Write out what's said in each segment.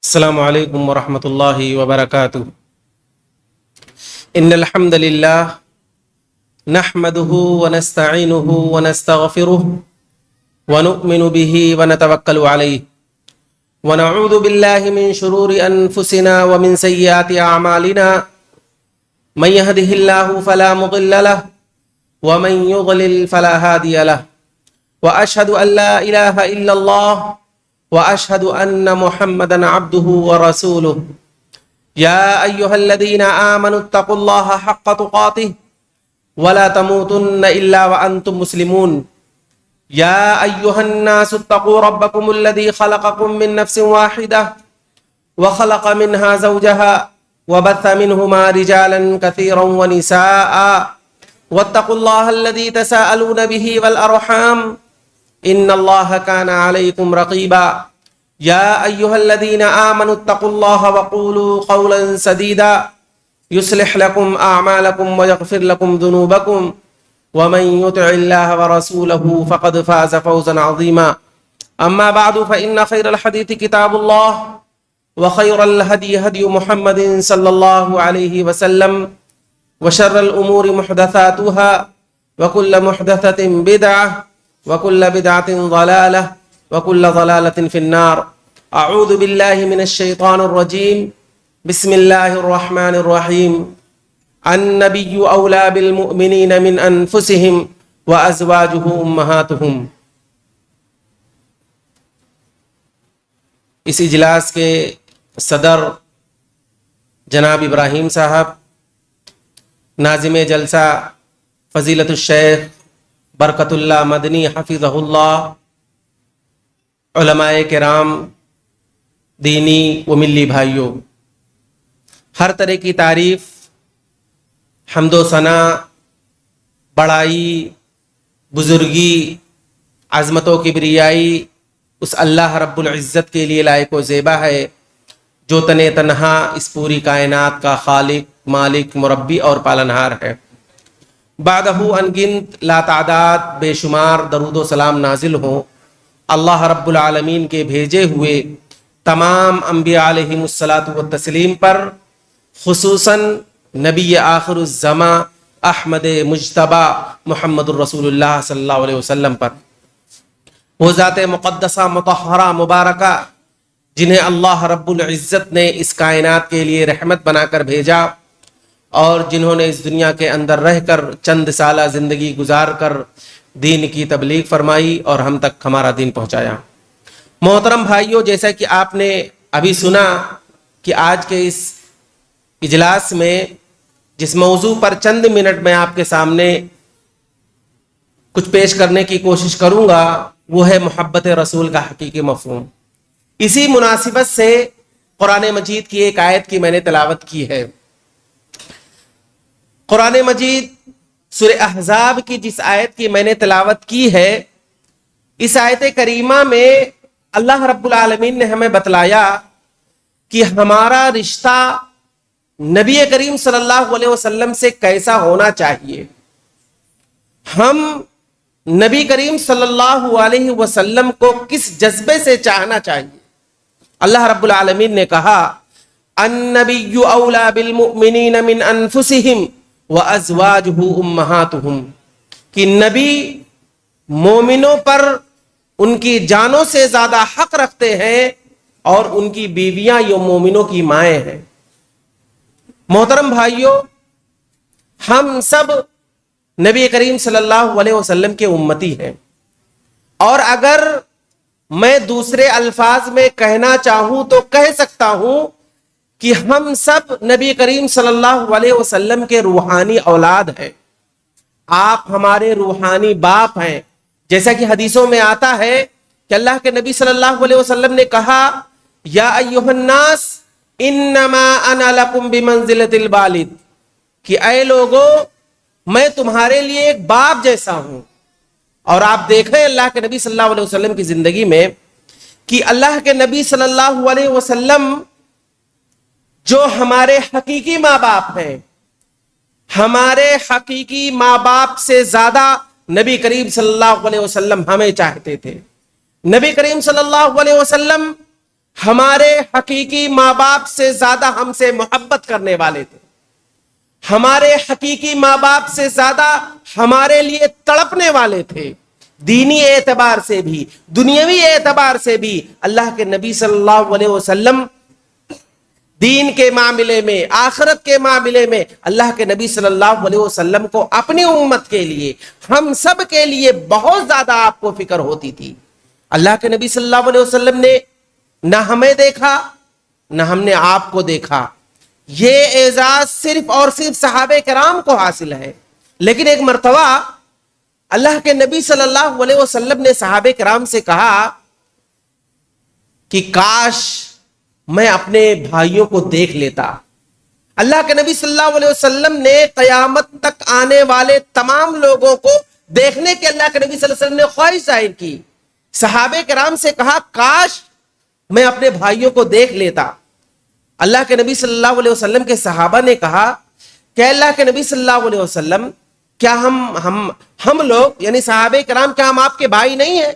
السلام علیکم ورحمۃ اللہ وبرکاتہ۔ ان الحمد للہ نحمده ونستعینه ونستغفره ونؤمن به ونتوکل علیہ ونعوذ باللہ من شرور انفسنا ومن سیئات اعمالنا من يهده اللہ فلا مضل له ومن يضلل فلا هادی له واشهد ان لا الہ الا اللہ واشهد ان محمدا عبده ورسوله يا ايها الذين امنوا اتقوا الله حق تقاته ولا تموتن الا وانتم مسلمون يا ايها الناس اتقوا ربكم الذي خلقكم من نفس واحده وخلق منها زوجها وبث منهما رجالا كثيرا ونساء واتقوا الله الذي تساءلون به والارحام ان الله كان عليكم رقيبا يا ايها الذين امنوا اتقوا الله وقولوا قولا سديدا يصلح لكم اعمالكم ويغفر لكم ذنوبكم ومن يطع الله ورسوله فقد فاز فوزا عظيما اما بعد فان خير الحديث كتاب الله وخير الهدي هدي محمد صلى الله عليه وسلم وشر الامور محدثاتها وكل محدثة بدعة وكل بدعة ضلالة وكل ضلالة في النار۔ اعوذ باللہ من الشیطان الرجیم، بسم اللہ الرحمن الرحیم۔ النبی اولی بالمؤمنین من انفسهم وازواجہ امہاتہم۔ اس اجلاس کے صدر جناب ابراہیم صاحب، ناظم جلسہ فضیلت الشیخ برکت اللہ مدنی حفظہ اللہ، علماء کرام، دینی و ملی بھائیوں، ہر طرح کی تعریف، حمد و ثنا، بڑائی، بزرگی، عظمت و کبریائی اس اللہ رب العزت کے لیے لائق و زیبا ہے، جو تنہا اس پوری کائنات کا خالق، مالک، مربی اور پالنہار ہے۔ بعدہ انگنت لا تعداد بے شمار درود و سلام نازل ہوں اللہ رب العالمین کے بھیجے ہوئے تمام انبیاء علیہم الصلاۃ والتسلیم پر، خصوصاً نبی آخر الزماں احمد مجتبی محمد الرسول اللہ صلی اللہ علیہ وسلم پر، وہ ذات مقدسہ مطہرہ مبارکہ جنہیں اللہ رب العزت نے اس کائنات کے لیے رحمت بنا کر بھیجا، اور جنہوں نے اس دنیا کے اندر رہ کر چند سالہ زندگی گزار کر دین کی تبلیغ فرمائی اور ہم تک ہمارا دین پہنچایا۔ محترم بھائیوں، جیسا کہ آپ نے ابھی سنا کہ آج کے اس اجلاس میں جس موضوع پر چند منٹ میں آپ کے سامنے کچھ پیش کرنے کی کوشش کروں گا وہ ہے محبت رسول کا حقیقی مفہوم۔ اسی مناسبت سے قرآن مجید کی ایک آیت کی میں نے تلاوت کی ہے۔ قرآن مجید سورہ احزاب کی جس آیت کی میں نے تلاوت کی ہے، اس آیت کریمہ میں اللہ رب العالمین نے ہمیں بتلایا کہ ہمارا رشتہ نبی کریم صلی اللہ علیہ وسلم سے کیسا ہونا چاہیے، ہم نبی کریم صلی اللہ علیہ وسلم کو کس جذبے سے چاہنا چاہیے۔ اللہ رب العالمین نے کہا النبی اولی بالمؤمنین من انفسہم وازواجہ امہاتہم، کہ نبی مومنوں پر ان کی جانوں سے زیادہ حق رکھتے ہیں اور ان کی بیویاں یہ مومنوں کی مائیں ہیں۔ محترم بھائیوں، ہم سب نبی کریم صلی اللہ علیہ وسلم کے امتی ہیں، اور اگر میں دوسرے الفاظ میں کہنا چاہوں تو کہہ سکتا ہوں کہ ہم سب نبی کریم صلی اللہ علیہ وسلم کے روحانی اولاد ہیں۔ آپ ہمارے روحانی باپ ہیں، جیسا کہ حدیثوں میں آتا ہے کہ اللہ کے نبی صلی اللہ علیہ وسلم نے کہا یا ایھا الناس انما انا لکم بمنزلۃ الوالد، کہ اے لوگوں میں تمہارے لیے ایک باپ جیسا ہوں۔ اور آپ دیکھیں اللہ کے نبی صلی اللہ علیہ وسلم کی زندگی میں کہ اللہ کے نبی صلی اللہ علیہ وسلم جو ہمارے حقیقی ماں باپ ہیں، ہمارے حقیقی ماں باپ سے زیادہ نبی کریم صلی اللہ علیہ وسلم ہمیں چاہتے تھے۔ نبی کریم صلی اللہ علیہ وسلم ہمارے حقیقی ماں باپ سے زیادہ ہم سے محبت کرنے والے تھے، ہمارے حقیقی ماں باپ سے زیادہ ہمارے لیے تڑپنے والے تھے، دینی اعتبار سے بھی دنیاوی اعتبار سے بھی۔ اللہ کے نبی صلی اللہ علیہ وسلم دین کے معاملے میں، آخرت کے معاملے میں اللہ کے نبی صلی اللہ علیہ وسلم کو اپنی امت کے لیے، ہم سب کے لیے بہت زیادہ آپ کو فکر ہوتی تھی۔ اللہ کے نبی صلی اللہ علیہ وسلم نے نہ ہمیں دیکھا نہ ہم نے آپ کو دیکھا، یہ اعزاز صرف اور صرف صحابہ کرام کو حاصل ہے۔ لیکن ایک مرتبہ اللہ کے نبی صلی اللہ علیہ وسلم نے صحابہ کرام سے کہا کہ کاش میں اپنے بھائیوں کو دیکھ لیتا۔ اللہ کے نبی صلی اللہ علیہ وسلم نے قیامت تک آنے والے تمام لوگوں کو دیکھنے کے اللہ کے نبی صلی اللہ علیہ وسلم نے خواہش ظاہر کی۔ صحابہ کرام سے کہا کاش میں اپنے بھائیوں کو دیکھ لیتا۔ اللہ کے نبی صلی اللہ علیہ وسلم کے صحابہ نے کہا کہ اللہ کے نبی صلی اللہ علیہ وسلم، کیا ہم لوگ یعنی صحابہ کرام کیا ہم آپ کے بھائی نہیں ہیں؟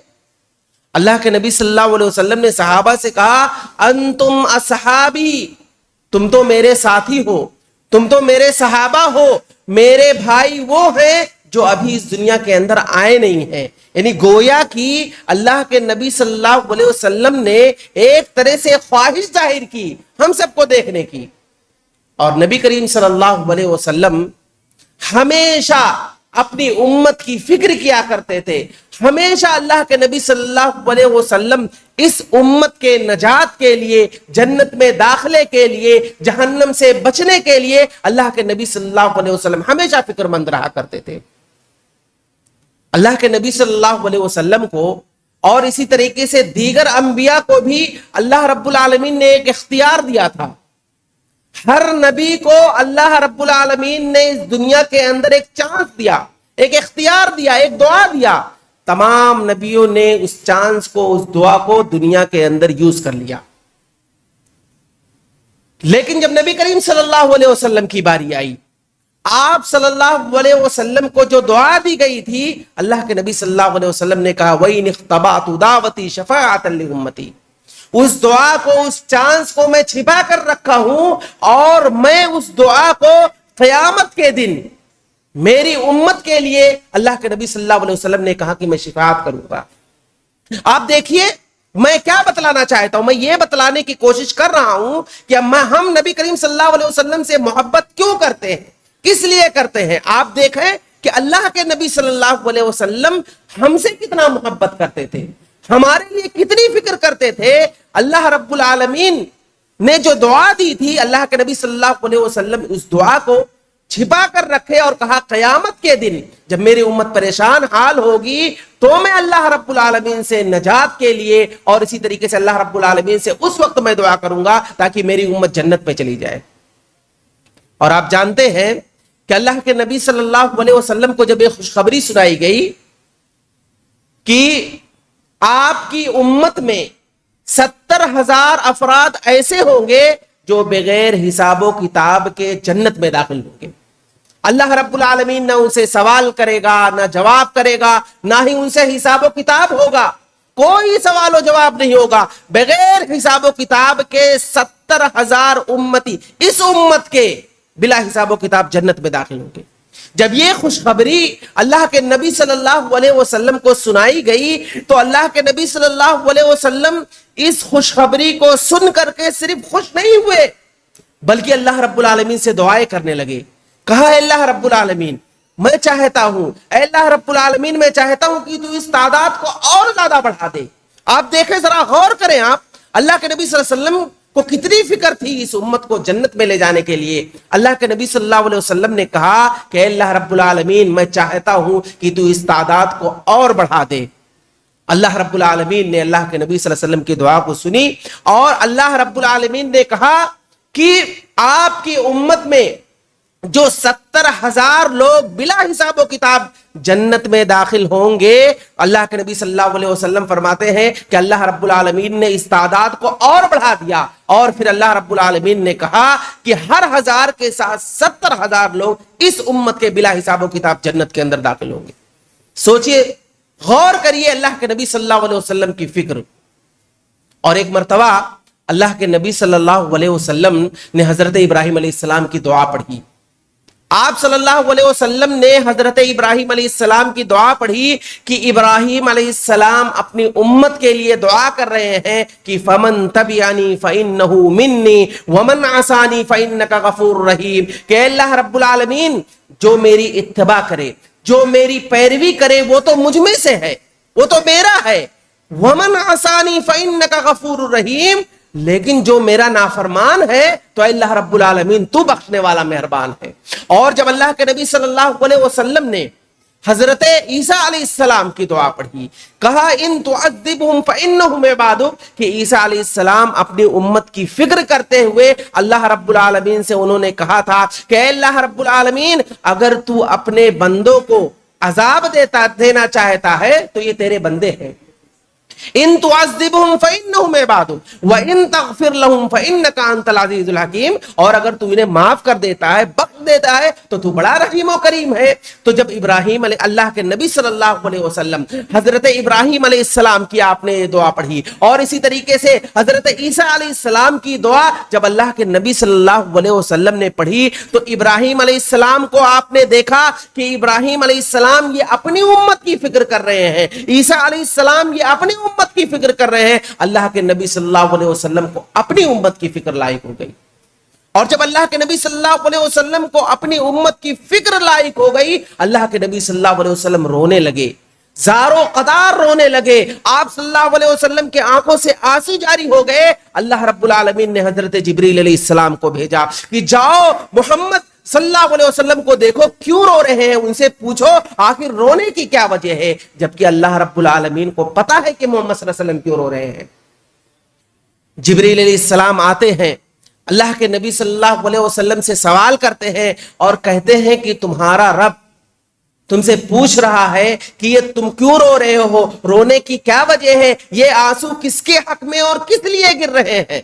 اللہ کے نبی صلی اللہ علیہ وسلم نے صحابہ سے کہا انتم اصحابی، تم تو میرے ساتھی ہو، تم تو میرے صحابہ ہو، میرے بھائی وہ ہیں جو ابھی اس دنیا کے اندر آئے نہیں ہیں۔ یعنی گویا کہ اللہ کے نبی صلی اللہ علیہ وسلم نے ایک طرح سے خواہش ظاہر کی ہم سب کو دیکھنے کی۔ اور نبی کریم صلی اللہ علیہ وسلم ہمیشہ اپنی امت کی فکر کیا کرتے تھے، ہمیشہ اللہ کے نبی صلی اللہ علیہ وسلم اس امت کے نجات کے لیے، جنت میں داخلے کے لیے، جہنم سے بچنے کے لیے اللہ کے نبی صلی اللہ علیہ وسلم ہمیشہ فکر مند رہا کرتے تھے۔ اللہ کے نبی صلی اللہ علیہ وسلم کو اور اسی طریقے سے دیگر انبیاء کو بھی اللہ رب العالمین نے ایک اختیار دیا تھا۔ ہر نبی کو اللہ رب العالمین نے اس دنیا کے اندر ایک چانس دیا، ایک اختیار دیا، ایک دعا دیا۔ تمام نبیوں نے اس چانس کو، اس دعا کو دنیا کے اندر یوز کر لیا۔ لیکن جب نبی کریم صلی اللہ علیہ وسلم کی باری آئی، آپ صلی اللہ علیہ وسلم کو جو دعا دی گئی تھی، اللہ کے نبی صلی اللہ علیہ وسلم نے کہا وَإِنِ اخْتَبَعْتُ دَعْوَتِي شَفَاعَةً لِأُمَّتِي، اس دعا کو، اس چانس کو میں چھپا کر رکھا ہوں، اور میں اس دعا کو قیامت کے دن میری امت کے لیے، اللہ کے نبی صلی اللہ علیہ وسلم نے کہا کہ میں شفاعت کروں گا۔ آپ دیکھیے میں کیا بتلانا چاہتا ہوں، میں یہ بتلانے کی کوشش کر رہا ہوں کہ ہم نبی کریم صلی اللہ علیہ وسلم سے محبت کیوں کرتے ہیں، کس لیے کرتے ہیں۔ آپ دیکھیں کہ اللہ کے نبی صلی اللہ علیہ وسلم ہم سے کتنا محبت کرتے تھے، ہمارے لیے کتنی فکر کرتے تھے۔ اللہ رب العالمین نے جو دعا دی تھی، اللہ کے نبی صلی اللہ علیہ وسلم اس دعا کو چھپا کر رکھے اور کہا قیامت کے دن جب میری امت پریشان حال ہوگی تو میں اللہ رب العالمین سے نجات کے لیے، اور اسی طریقے سے اللہ رب العالمین سے اس وقت میں دعا کروں گا تاکہ میری امت جنت میں چلی جائے۔ اور آپ جانتے ہیں کہ اللہ کے نبی صلی اللہ علیہ وسلم کو جب یہ خوشخبری سنائی گئی کہ آپ کی امت میں 70,000 افراد ایسے ہوں گے جو بغیر حساب و کتاب کے جنت میں داخل ہوں گے، اللہ رب العالمین نہ ان سے سوال کرے گا، نہ جواب کرے گا، نہ ہی ان سے حساب و کتاب ہوگا، کوئی سوال و جواب نہیں ہوگا، بغیر حساب و کتاب کے 70,000 امتی اس امت کے بلا حساب و کتاب جنت میں داخل ہوں گے۔ جب یہ خوشخبری اللہ کے نبی صلی اللہ علیہ وسلم کو سنائی گئی تو اللہ کے نبی صلی اللہ علیہ وسلم اس خوشخبری کو سن کر کے صرف خوش نہیں ہوئے بلکہ اللہ رب العالمین سے دعائیں کرنے لگے۔ کہا اے اللہ رب العالمین، میں چاہتا ہوں، اے اللہ رب العالمین میں چاہتا ہوں کہ تو اس تعداد کو اور زیادہ بڑھا دے۔ آپ دیکھیں، ذرا غور کریں، آپ اللہ کے نبی صلی اللہ علیہ وسلم کو کتنی فکر تھی اس امت کو جنت میں لے جانے کے لیے۔ اللہ کے نبی صلی اللہ علیہ وسلم نے کہا کہ اے اللہ رب العالمین میں چاہتا ہوں کہ تو اس تعداد کو اور بڑھا دے۔ اللہ رب العالمین نے اللہ کے نبی صلی اللہ علیہ وسلم کی دعا کو سنی، اور اللہ رب العالمین نے کہا کہ آپ کی امت میں جو 70,000 لوگ بلا حساب و کتاب جنت میں داخل ہوں گے، اللہ کے نبی صلی اللہ علیہ وسلم فرماتے ہیں کہ اللہ رب العالمین نے اس تعداد کو اور بڑھا دیا، اور پھر اللہ رب العالمین نے کہا کہ ہر 1000 کے ساتھ 70,000 لوگ اس امت کے بلا حساب و کتاب جنت کے اندر داخل ہوں گے۔ سوچئے، غور کریے اللہ کے نبی صلی اللہ علیہ وسلم کی فکر۔ اور ایک مرتبہ اللہ کے نبی صلی اللہ علیہ وسلم نے حضرت ابراہیم علیہ السلام کی دعا پڑھی. آپ صلی اللہ علیہ وسلم نے حضرت ابراہیم علیہ السلام کی دعا پڑھی کہ ابراہیم علیہ السلام اپنی امت کے لیے دعا کر رہے ہیں کہ فمن تبعنی فانہ منی ومن عصانی فانک غفور رحیم، کہ اللہ رب العالمین جو میری اتباع کرے، جو میری پیروی کرے وہ تو مجھ میں سے ہے، وہ تو میرا ہے، ومن عصانی فانک غفور رحیم، لیکن جو میرا نافرمان ہے تو اللہ رب العالمین تو بخشنے والا مہربان ہے. اور جب اللہ کے نبی صلی اللہ علیہ وسلم نے حضرت عیسیٰ علیہ السلام کی دعا پڑھی، کہا ان تعذبہم فانہم عبادک، کہ عیسیٰ علیہ السلام اپنی امت کی فکر کرتے ہوئے اللہ رب العالمین سے انہوں نے کہا تھا کہ اے اللہ رب العالمین اگر تو اپنے بندوں کو عذاب دینا چاہتا ہے تو یہ تیرے بندے ہیں. ان تعذبہم فانہم عبادک وان تغفر لہم فانک انت العزیز الحکیم، اور اگر تو انہیں معاف کر دیتا ہے، بخش دیتا ہے تو تو بڑا رحیم و کریم ہے. تو جب ابراہیم علیہ اللہ کے نبی صلی اللہ علیہ وسلم حضرت ابراہیم علیہ السلام کی آپ نے دعا پڑھی، اور اسی طریقے سے حضرت عیسیٰ علیہ السلام کی دعا جب اللہ کے نبی صلی اللہ علیہ وسلم نے پڑھی، تو ابراہیم علیہ السلام کو آپ نے دیکھا کہ ابراہیم علیہ السلام یہ اپنی امت کی فکر کر رہے ہیں، عیسیٰ علیہ السلام یہ اپنی امت کی فکر کر رہے ہیں. اللہ کے نبی صلی اللہ علیہ وسلم کو اپنی امت کی فکر لاحق ہو گئی. اور جب اللہ کے نبی صلی اللہ علیہ وسلم کو اپنی امت کی فکر لاحق ہو گئی، اللہ کے نبی صلی اللہ علیہ وسلم رونے لگے، زارو قدار رونے لگے. آپ صلی اللہ علیہ وسلم کے آنکھوں سے آنسو جاری ہو گئے. اللہ رب العالمین نے حضرت جبریل علیہ السلام کو بھیجا کہ جاؤ محمد صلی اللہ علیہ وسلم کو دیکھو کیوں رو رہے ہیں، ان سے پوچھو آخر رونے کی کیا وجہ ہے، جبکہ اللہ رب العالمین کو پتا ہے کہ محمد صلی اللہ علیہ وسلم کیوں رو رہے ہیں. جبریل علیہ السلام آتے ہیں، اللہ کے نبی صلی اللہ علیہ وسلم سے سوال کرتے ہیں اور کہتے ہیں کہ تمہارا رب تم سے پوچھ رہا ہے کہ یہ تم کیوں رو رہے ہو، رونے کی کیا وجہ ہے، یہ آنسو کس کے حق میں اور کس لیے گر رہے ہیں.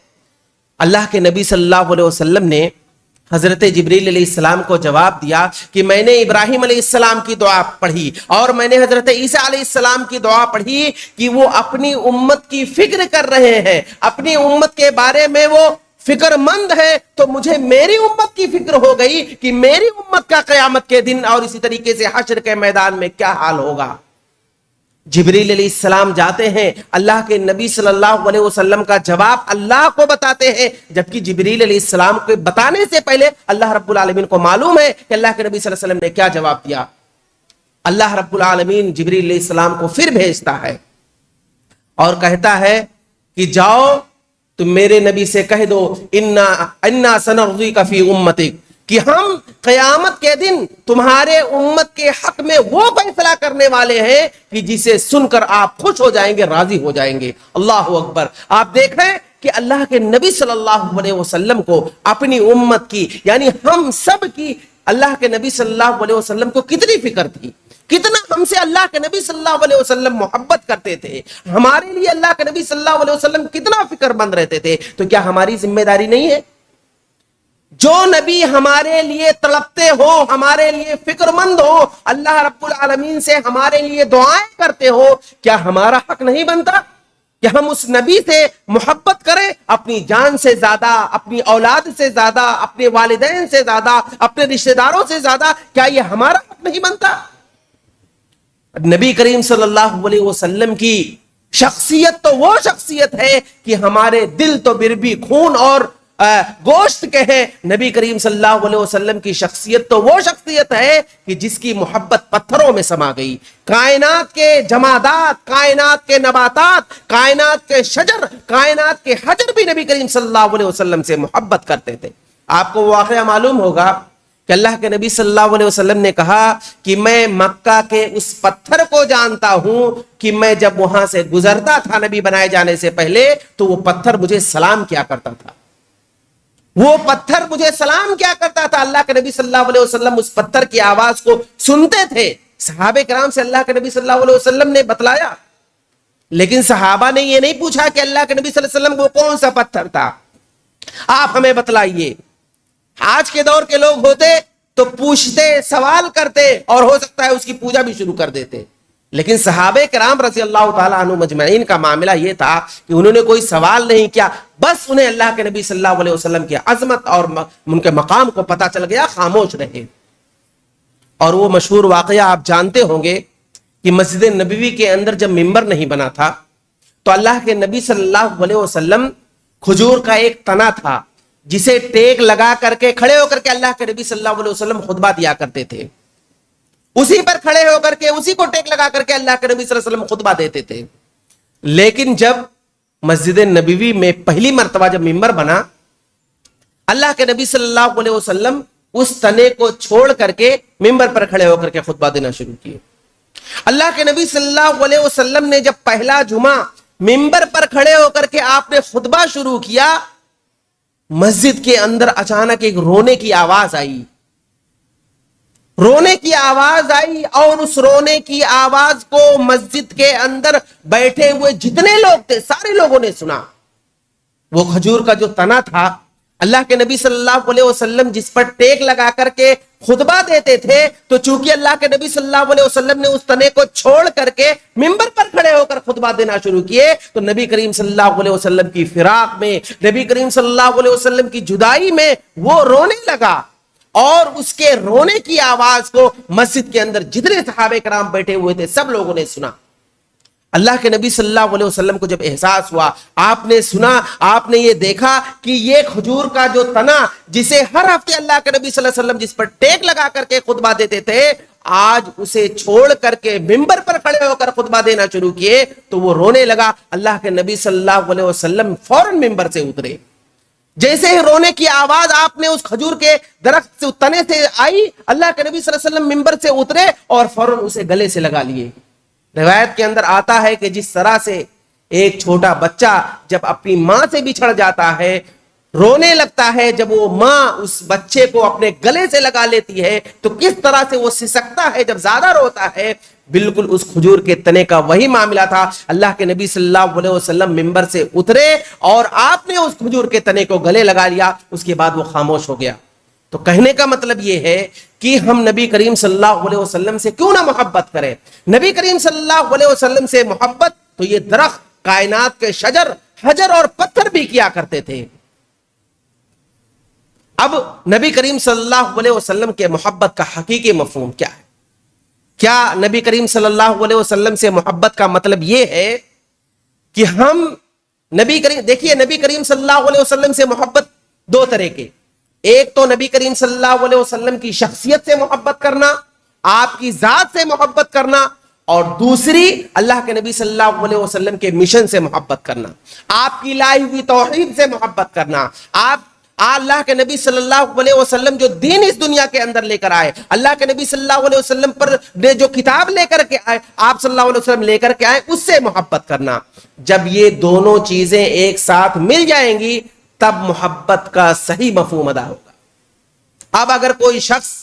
اللہ کے نبی صلی اللہ علیہ وسلم نے حضرت جبریل علیہ السلام کو جواب دیا کہ میں نے ابراہیم علیہ السلام کی دعا پڑھی اور میں نے حضرت عیسیٰ علیہ السلام کی دعا پڑھی کہ وہ اپنی امت کی فکر کر رہے ہیں، اپنی امت کے بارے میں وہ فکر مند ہے، تو مجھے میری امت کی فکر ہو گئی کہ میری امت کا قیامت کے دن اور اسی طریقے سے حشر کے میدان میں کیا حال ہوگا. جبریل علیہ السلام جاتے ہیں، اللہ کے نبی صلی اللہ علیہ وسلم کا جواب اللہ کو بتاتے ہیں، جبکہ جبریل علیہ السلام کو بتانے سے پہلے اللہ رب العالمین کو معلوم ہے کہ اللہ کے نبی صلی اللہ علیہ وسلم نے کیا جواب دیا. اللہ رب العالمین جبریل علیہ السلام کو پھر بھیجتا ہے اور کہتا ہے کہ جاؤ تم میرے نبی سے کہہ دو انا سنرضیک فی امتک، کہ ہم قیامت کے دن تمہارے امت کے حق میں وہ فیصلہ کرنے والے ہیں کہ جسے سن کر آپ خوش ہو جائیں گے، راضی ہو جائیں گے. اللہ اکبر. آپ دیکھیں کہ اللہ کے نبی صلی اللہ علیہ وسلم کو اپنی امت کی یعنی ہم سب کی اللہ کے نبی صلی اللہ علیہ وسلم کو کتنی فکر تھی، کتنا ہم سے اللہ کے نبی صلی اللہ علیہ وسلم محبت کرتے تھے، ہمارے لیے اللہ کے نبی صلی اللہ علیہ وسلم کتنا فکر مند رہتے تھے. تو کیا ہماری ذمہ داری نہیں ہے؟ جو نبی ہمارے لیے تڑپتے ہو، ہمارے لیے فکر مند ہو، اللہ رب العالمین سے ہمارے لیے دعائیں کرتے ہو، کیا ہمارا حق نہیں بنتا کہ ہم اس نبی سے محبت کریں اپنی جان سے زیادہ، اپنی اولاد سے زیادہ، اپنے والدین سے زیادہ، اپنے رشتہ داروں سے زیادہ؟ کیا یہ ہمارا حق نہیں بنتا؟ نبی کریم صلی اللہ علیہ وسلم کی شخصیت تو وہ شخصیت ہے کہ ہمارے دل تو بربی خون اور گوشت کے ہیں. نبی کریم صلی اللہ علیہ وسلم کی شخصیت تو وہ شخصیت ہے کہ جس کی محبت پتھروں میں سما گئی. کائنات کے جمادات، کائنات کے نباتات، کائنات کے شجر، کائنات کے حجر بھی نبی کریم صلی اللہ علیہ وسلم سے محبت کرتے تھے. آپ کو واقعہ معلوم ہوگا کہ اللہ کے نبی صلی اللہ علیہ وسلم نے کہا کہ میں مکہ کے اس پتھر کو جانتا ہوں کہ میں جب وہاں سے گزرتا تھا نبی بنائے جانے سے پہلے تو وہ پتھر مجھے سلام کیا کرتا تھا، وہ پتھر مجھے سلام کیا کرتا تھا. اللہ کے نبی صلی اللہ علیہ وسلم اس پتھر کی آواز کو سنتے تھے. صحابہ کرام سے اللہ کے نبی صلی اللہ علیہ وسلم نے بتلایا، لیکن صحابہ نے یہ نہیں پوچھا کہ اللہ کے نبی صلی اللہ علیہ وسلم کو کون سا پتھر تھا، آپ ہمیں بتلائیے. آج کے دور کے لوگ ہوتے تو پوچھتے، سوال کرتے اور ہو سکتا ہے اس کی پوجا بھی شروع کر دیتے. لیکن صحابہ کرام رضی اللہ تعالیٰ عنہ مجمعین کا معاملہ یہ تھا کہ انہوں نے کوئی سوال نہیں کیا، بس انہیں اللہ کے نبی صلی اللہ علیہ وسلم کی عظمت اور ان کے مقام کو پتہ چل گیا، خاموش رہے۔ اور وہ مشہور واقعہ آپ جانتے ہوں گے کہ مسجد نبوی کے اندر جب ممبر نہیں بنا تھا تو اللہ کے نبی صلی اللہ علیہ وسلم کھجور کا ایک تنا تھا جسے ٹیک لگا کر کے کھڑے ہو کر کے اللہ کے نبی صلی اللہ علیہ وسلم خطبہ دیا کرتے تھے، اسی پر کھڑے ہو کر کے اسی کو ٹیک لگا کر کے اللہ کے نبی صلی اللہ علیہ وسلم خطبہ دیتے تھے۔ لیکن جب مسجد نبوی میں پہلی مرتبہ جب ممبر بنا، اللہ کے نبی صلی اللہ علیہ وسلم اس تنے کو چھوڑ کر کے ممبر پر کھڑے ہو کر کے خطبہ دینا شروع کیے۔ اللہ کے نبی صلی اللہ علیہ وسلم نے جب پہلا جمعہ ممبر پر کھڑے ہو کر کے آپ نے خطبہ شروع کیا، مسجد کے اندر اچانک ایک رونے کی آواز آئی، رونے کی آواز آئی، اور اس رونے کی آواز کو مسجد کے اندر بیٹھے ہوئے جتنے لوگ تھے سارے لوگوں نے سنا۔ وہ کھجور کا جو تنا تھا، اللہ کے نبی صلی اللہ علیہ وسلم جس پر ٹیک لگا کر کے خطبہ دیتے تھے، تو چونکہ اللہ کے نبی صلی اللہ علیہ وسلم نے اس تنے کو چھوڑ کر کے ممبر پر کھڑے ہو کر خطبہ دینا شروع کیے، تو نبی کریم صلی اللہ علیہ وسلم کی فراق میں، نبی کریم صلی اللہ علیہ وسلم کی جدائی میں وہ رونے لگا، اور اس کے رونے کی آواز کو مسجد کے اندر جتنے صحابہ کرام بیٹھے ہوئے تھے سب لوگوں نے سنا۔ اللہ کے نبی صلی اللہ علیہ وسلم کو جب احساس ہوا، آپ نے سنا، آپ نے یہ دیکھا کہ یہ کھجور کا جو تنا جسے ہر ہفتے اللہ کے نبی صلی اللہ علیہ وسلم جس پر ٹیک لگا کر کے خطبہ دیتے تھے، آج اسے چھوڑ کر کے ممبر پر کھڑے ہو کر خطبہ دینا شروع کیے، تو وہ رونے لگا۔ اللہ کے نبی صلی اللہ علیہ وسلم فوراً ممبر سے اترے۔ جیسے ہی رونے کی آواز آپ نے اس کھجور کے درخت سے تنے سے آئی، اللہ کے نبی صلی اللہ علیہ وسلم ممبر سے اترے اور فوراً اسے گلے سے لگا لیے۔ روایت کے اندر آتا ہے کہ جس طرح سے ایک چھوٹا بچہ جب اپنی ماں سے بچھڑ جاتا ہے، رونے لگتا ہے، جب وہ ماں اس بچے کو اپنے گلے سے لگا لیتی ہے تو کس طرح سے وہ سسکتا ہے جب زیادہ روتا ہے، بالکل اس کھجور کے تنے کا وہی معاملہ تھا۔ اللہ کے نبی صلی اللہ علیہ وسلم ممبر سے اترے اور آپ نے اس کھجور کے تنے کو گلے لگا لیا، اس کے بعد وہ خاموش ہو گیا۔ تو کہنے کا مطلب یہ ہے کہ ہم نبی کریم صلی اللہ علیہ وسلم سے کیوں نہ محبت کریں۔ نبی کریم صلی اللہ علیہ وسلم سے محبت تو یہ درخت، کائنات کے شجر، حجر اور پتھر بھی کیا کرتے تھے۔ اب نبی کریم صلی اللہ علیہ وسلم کے محبت کا حقیقی مفہوم کیا ہے؟ کیا نبی کریم صلی اللہ علیہ وسلم سے محبت کا مطلب یہ ہے کہ ہم دیکھیے نبی کریم صلی اللہ علیہ وسلم سے محبت دو طرح کے، ایک تو نبی کریم صلی اللہ علیہ وسلم کی شخصیت سے محبت کرنا، آپ کی ذات سے محبت کرنا، اور دوسری اللہ کے نبی صلی اللہ علیہ وسلم کے مشن سے محبت کرنا، آپ کی لائی ہوئی توحید سے محبت کرنا، آپ اللہ کے نبی صلی اللہ علیہ وسلم جو دین اس دنیا کے اندر لے کر آئے، اللہ کے نبی صلی اللہ علیہ وسلم پر جو کتاب لے کر کے آئے، آپ صلی اللہ علیہ وسلم لے کر کے آئے، اس سے محبت کرنا۔ جب یہ دونوں چیزیں ایک ساتھ مل جائیں گی تب محبت کا صحیح مفہوم ادا ہوگا۔ اب اگر کوئی شخص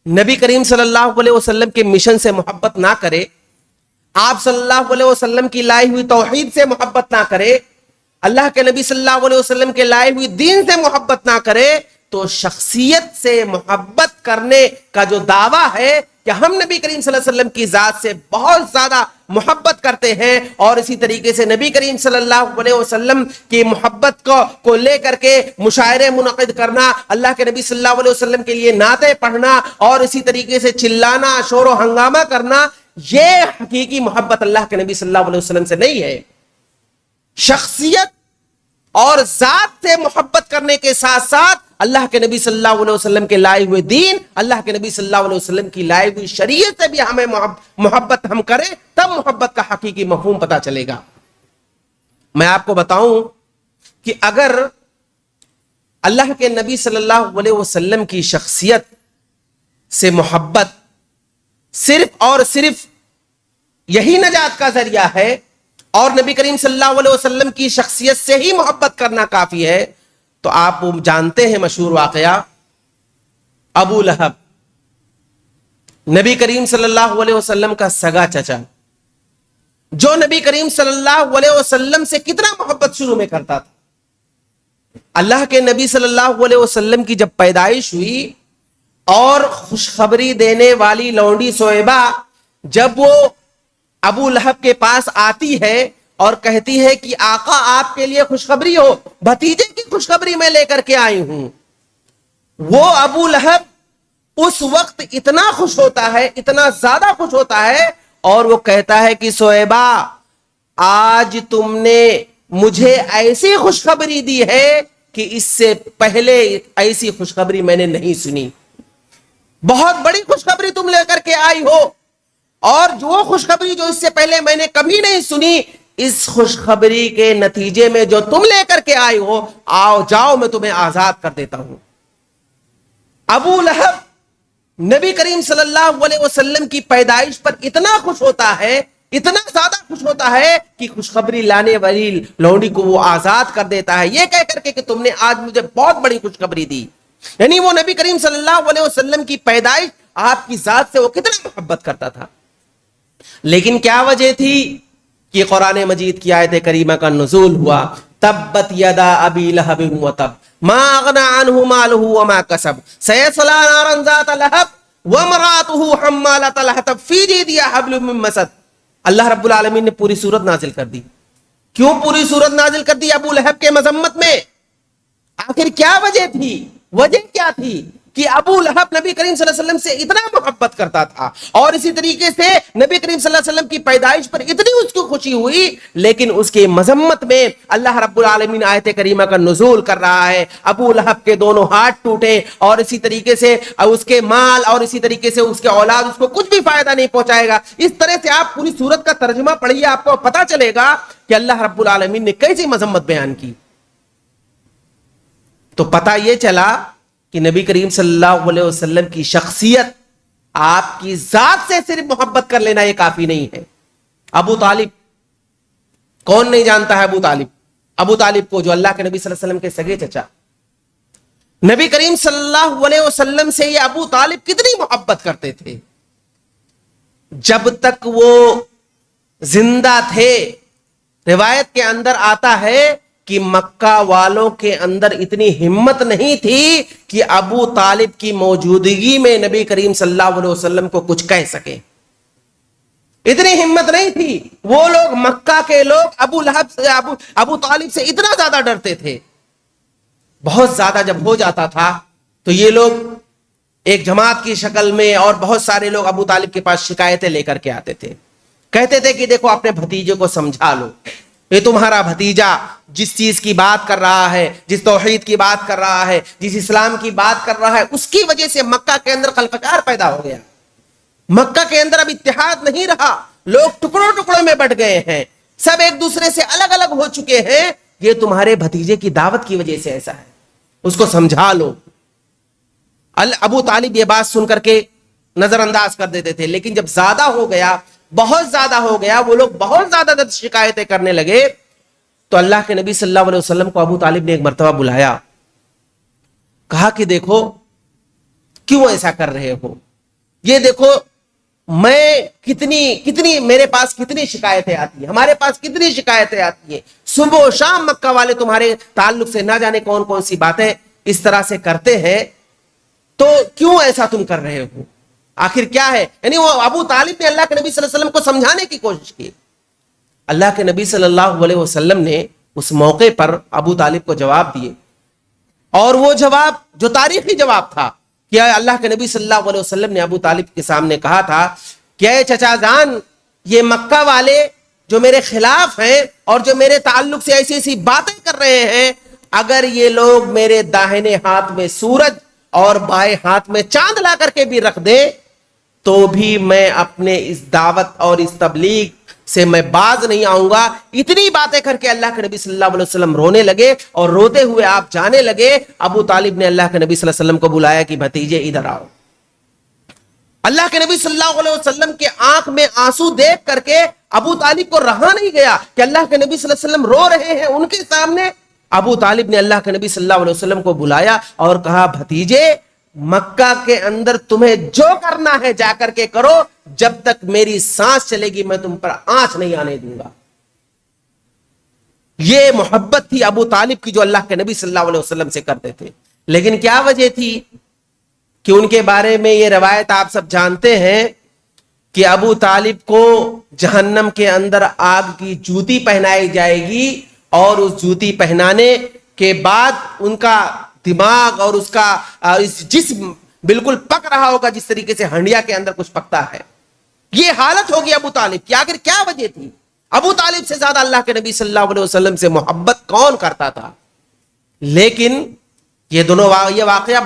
نبی کریم صلی اللہ علیہ وسلم کے مشن سے محبت نہ کرے، آپ صلی اللہ علیہ وسلم کی لائی ہوئی توحید سے محبت نہ کرے، اللہ کے نبی صلی اللہ علیہ وسلم کے لائے ہوئی دین سے محبت نہ کرے، تو شخصیت سے محبت کرنے کا جو دعویٰ ہے کہ ہم نبی کریم صلی اللہ علیہ وسلم کی ذات سے بہت زیادہ محبت کرتے ہیں، اور اسی طریقے سے نبی کریم صلی اللہ علیہ وسلم کی محبت کو لے کر کے مشاعرے منعقد کرنا، اللہ کے نبی صلی اللہ علیہ وسلم کے لیے نعتیں پڑھنا، اور اسی طریقے سے چلانا، شور و ہنگامہ کرنا، یہ حقیقی محبت اللہ کے نبی صلی اللہ علیہ وسلم سے نہیں ہے۔ شخصیت اور ذات سے محبت کرنے کے ساتھ ساتھ اللہ کے نبی صلی اللہ علیہ وسلم کے لائے ہوئے دین، اللہ کے نبی صلی اللہ علیہ وسلم کی لائے ہوئی شریعت سے بھی ہمیں محبت ہم کریں، تب محبت کا حقیقی مفہوم پتا چلے گا۔ میں آپ کو بتاؤں کہ اگر اللہ کے نبی صلی اللہ علیہ وسلم کی شخصیت سے محبت صرف اور صرف یہی نجات کا ذریعہ ہے، اور نبی کریم صلی اللہ علیہ وسلم کی شخصیت سے ہی محبت کرنا کافی ہے، تو آپ جانتے ہیں مشہور واقعہ ابو لہب، نبی کریم صلی اللہ علیہ وسلم کا سگا چچا، جو نبی کریم صلی اللہ علیہ وسلم سے کتنا محبت شروع میں کرتا تھا۔ اللہ کے نبی صلی اللہ علیہ وسلم کی جب پیدائش ہوئی اور خوشخبری دینے والی لونڈی سویبہ جب وہ ابو لہب کے پاس آتی ہے اور کہتی ہے کہ آقا آپ کے لیے خوشخبری ہو، بھتیجے کی خوشخبری میں لے کر کے آئی ہوں. وہ ابو لہب اس وقت اتنا خوش ہوتا ہے، اتنا زیادہ خوش ہوتا ہے، اور وہ کہتا ہے کہ صہیبہ آج تم نے مجھے ایسی خوشخبری دی ہے کہ اس سے پہلے ایسی خوشخبری میں نے نہیں سنی. بہت بڑی خوشخبری تم لے کر کے آئی ہو، اور جو خوشخبری جو اس سے پہلے میں نے کبھی نہیں سنی، اس خوشخبری کے نتیجے میں جو تم لے کر کے آئی ہو، آؤ جاؤ میں تمہیں آزاد کر دیتا ہوں. ابو لہب نبی کریم صلی اللہ علیہ وسلم کی پیدائش پر اتنا خوش ہوتا ہے، اتنا زیادہ خوش ہوتا ہے کہ خوشخبری لانے والی لونڈی کو وہ آزاد کر دیتا ہے، یہ کہہ کر کے کہ تم نے آج مجھے بہت بڑی خوشخبری دی. یعنی وہ نبی کریم صلی اللہ علیہ وسلم کی پیدائش، آپ کی ذات سے وہ کتنا محبت کرتا تھا. لیکن کیا وجہ تھی کہ قرآن مجید کی آیت کریمہ کا نزول ہوا؟ تبت یدا ابی لہب وتب ما اغنى عنه ماله وما كسب سيصلى نارا ذات لهب وامرأته حمالة الحطب في جيدها حبل من مسد. اللہ رب العالمین نے پوری سورت نازل کر دی. کیوں پوری سورت نازل کر دی ابو لہب کے مذمت میں؟ آخر کیا وجہ تھی؟ وجہ کیا تھی کہ ابو لہب نبی کریم صلی اللہ علیہ وسلم سے اتنا محبت کرتا تھا، اور اسی طریقے سے نبی کریم صلی اللہ علیہ وسلم کی پیدائش پر اتنی اس کو خوشی ہوئی، لیکن اس کے مذمت میں اللہ رب العالمین آیت کریمہ کا نزول کر رہا ہے. ابو لہب کے دونوں ہاتھ ٹوٹے، اور اسی طریقے سے اس کے مال اور اسی طریقے سے اس کے اولاد اس کو کچھ بھی فائدہ نہیں پہنچائے گا. اس طرح سے آپ پوری سورت کا ترجمہ پڑھیے، آپ کو پتا چلے گا کہ اللہ رب العالمین نے کیسی مذمت بیان کی. تو پتہ یہ چلا کہ نبی کریم صلی اللہ علیہ وسلم کی شخصیت، آپ کی ذات سے صرف محبت کر لینا یہ کافی نہیں ہے. ابو طالب، کون نہیں جانتا ہے ابو طالب؟ ابو طالب کو جو اللہ کے نبی صلی اللہ علیہ وسلم کے سگے چچا، نبی کریم صلی اللہ علیہ وسلم سے یہ ابو طالب کتنی محبت کرتے تھے. جب تک وہ زندہ تھے، روایت کے اندر آتا ہے کہ مکہ والوں کے اندر اتنی ہمت نہیں تھی کہ ابو طالب کی موجودگی میں نبی کریم صلی اللہ علیہ وسلم کو کچھ کہہ سکے. اتنی ہمت نہیں تھی. وہ لوگ، مکہ کے لوگ، ابو لہب سے، ابو طالب سے اتنا زیادہ ڈرتے تھے. بہت زیادہ جب ہو جاتا تھا تو یہ لوگ ایک جماعت کی شکل میں اور بہت سارے لوگ ابو طالب کے پاس شکایتیں لے کر کے آتے تھے. کہتے تھے کہ دیکھو اپنے بھتیجے کو سمجھا لو، یہ تمہارا بھتیجا جس چیز کی بات کر رہا ہے، جس توحید کی بات کر رہا ہے، جس اسلام کی بات کر رہا ہے، اس کی وجہ سے مکہ کے اندر خلفشار پیدا ہو گیا. مکہ کے اندر اب اتحاد نہیں رہا، لوگ ٹکڑوں ٹکڑوں میں بٹ گئے ہیں، سب ایک دوسرے سے الگ الگ ہو چکے ہیں. یہ تمہارے بھتیجے کی دعوت کی وجہ سے ایسا ہے، اس کو سمجھا لو. ابو طالب یہ بات سن کر کے نظر انداز کر دیتے تھے. لیکن جب زیادہ ہو گیا، بہت زیادہ ہو گیا، وہ لوگ بہت زیادہ شکایتیں کرنے لگے، تو اللہ کے نبی صلی اللہ علیہ وسلم کو ابو طالب نے ایک مرتبہ بلایا. کہا کہ دیکھو کیوں ایسا کر رہے ہو، یہ دیکھو میں کتنی میرے پاس کتنی شکایتیں آتی ہیں، ہمارے پاس کتنی شکایتیں آتی ہیں، صبح و شام مکہ والے تمہارے تعلق سے نہ جانے کون کون سی باتیں اس طرح سے کرتے ہیں، تو کیوں ایسا تم کر رہے ہو، آخر کیا ہے؟ یعنی وہ ابو طالب نے اللہ کے نبی صلی اللہ علیہ وسلم کو سمجھانے کی کوشش کی. اللہ کے نبی صلی اللہ علیہ وسلم نے اس موقع پر ابو طالب کو جواب دیے، اور وہ جواب جو تاریخی جواب تھا کہ اللہ کے نبی صلی اللہ علیہ وسلم نے ابو طالب کے سامنے کہا تھا کہ اے چچا جان، یہ مکہ والے جو میرے خلاف ہیں اور جو میرے تعلق سے ایسی ایسی باتیں کر رہے ہیں، اگر یہ لوگ میرے داہنے ہاتھ میں سورج اور بائیں ہاتھ میں چاند لا کر کے بھی رکھ دیں تو بھی میں اپنے اس دعوت اور اس تبلیغ سے میں باز نہیں آؤں گا. اتنی باتیں کر کے اللہ کے نبی صلی اللہ علیہ وسلم رونے لگے، اور روتے ہوئے آپ جانے لگے. ابو طالب نے اللہ کے نبی صلی اللہ علیہ وسلم کو بلایا کہ بھتیجے ادھر آؤ. اللہ کے نبی صلی اللہ علیہ وسلم کے آنکھ میں آنسو دیکھ کر کے ابو طالب کو رہا نہیں گیا کہ اللہ کے نبی صلی اللہ علیہ وسلم رو رہے ہیں ان کے سامنے. ابو طالب نے اللہ کے نبی صلی اللہ علیہ وسلم کو بلایا اور کہا بھتیجے، مکہ کے اندر تمہیں جو کرنا ہے جا کر کے کرو، جب تک میری سانس چلے گی میں تم پر آنچ نہیں آنے دوں گا. یہ محبت تھی ابو طالب کی جو اللہ کے نبی صلی اللہ علیہ وسلم سے کرتے تھے. لیکن کیا وجہ تھی کہ ان کے بارے میں یہ روایت آپ سب جانتے ہیں کہ ابو طالب کو جہنم کے اندر آگ کی جوتی پہنائی جائے گی اور اس جوتی پہنانے کے بعد ان کا دماغ اور اس کا جسم بالکل پک رہا ہوگا جس طریقے سے ہنڈیا کے اندر کچھ پکتا ہے. یہ حالت ہوگی ابو طالب کی. آخر کیا وجہ تھی؟ ابو طالب سے زیادہ اللہ کے نبی صلی اللہ علیہ وسلم سے محبت کون کرتا تھا؟ لیکن یہ دونوں یہ واقعہ